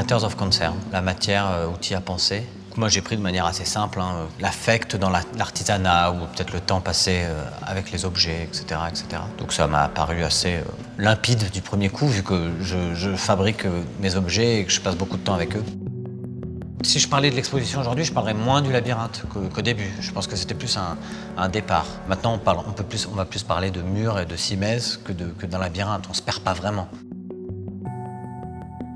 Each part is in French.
Matters of Concern, la matière outil à penser. Moi, j'ai pris de manière assez simple l'affect dans l'artisanat ou peut-être le temps passé avec les objets, etc., etc. Donc ça m'a paru assez limpide du premier coup, vu que je fabrique mes objets et que je passe beaucoup de temps avec eux. Si je parlais de l'exposition aujourd'hui, je parlerais moins du labyrinthe qu'au début. Je pense que c'était plus un départ. Maintenant, on va plus parler de murs et de simèse que d'un labyrinthe. On se perd pas vraiment.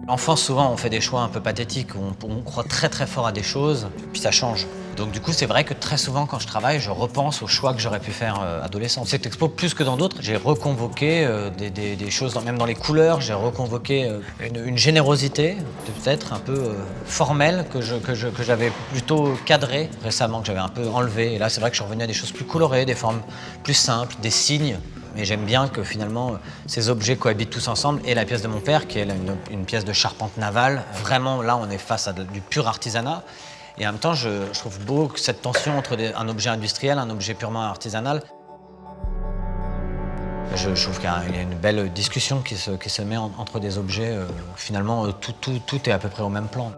L'enfance, souvent, on fait des choix un peu pathétiques. On croit très très fort à des choses, puis ça change. Donc du coup, c'est vrai que très souvent, quand je travaille, je repense aux choix que j'aurais pu faire adolescent. Cette expo, plus que dans d'autres, j'ai reconvoqué des choses, même dans les couleurs, j'ai reconvoqué une générosité, peut-être un peu formelle, que j'avais plutôt cadrée récemment, que j'avais un peu enlevé. Et là, c'est vrai que je suis revenu à des choses plus colorées, des formes plus simples, des signes. Mais j'aime bien que finalement, ces objets cohabitent tous ensemble. Et la pièce de mon père, qui est une pièce de charpente navale. Vraiment, là, on est face à du pur artisanat. Et en même temps, je trouve beau que cette tension entre un objet industriel, un objet purement artisanal. Je trouve qu'il y a une belle discussion qui se met entre des objets. Finalement, tout est à peu près au même plan.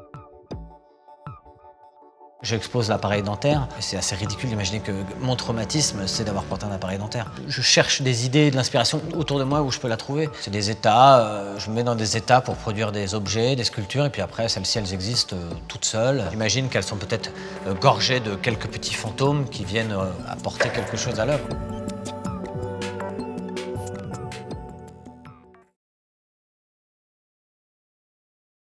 J'expose l'appareil dentaire. C'est assez ridicule d'imaginer que mon traumatisme, c'est d'avoir porté un appareil dentaire. Je cherche des idées, de l'inspiration autour de moi où je peux la trouver. C'est des états, je me mets dans des états pour produire des objets, des sculptures, et puis après, celles-ci, elles existent toutes seules. J'imagine qu'elles sont peut-être gorgées de quelques petits fantômes qui viennent apporter quelque chose à l'œuvre.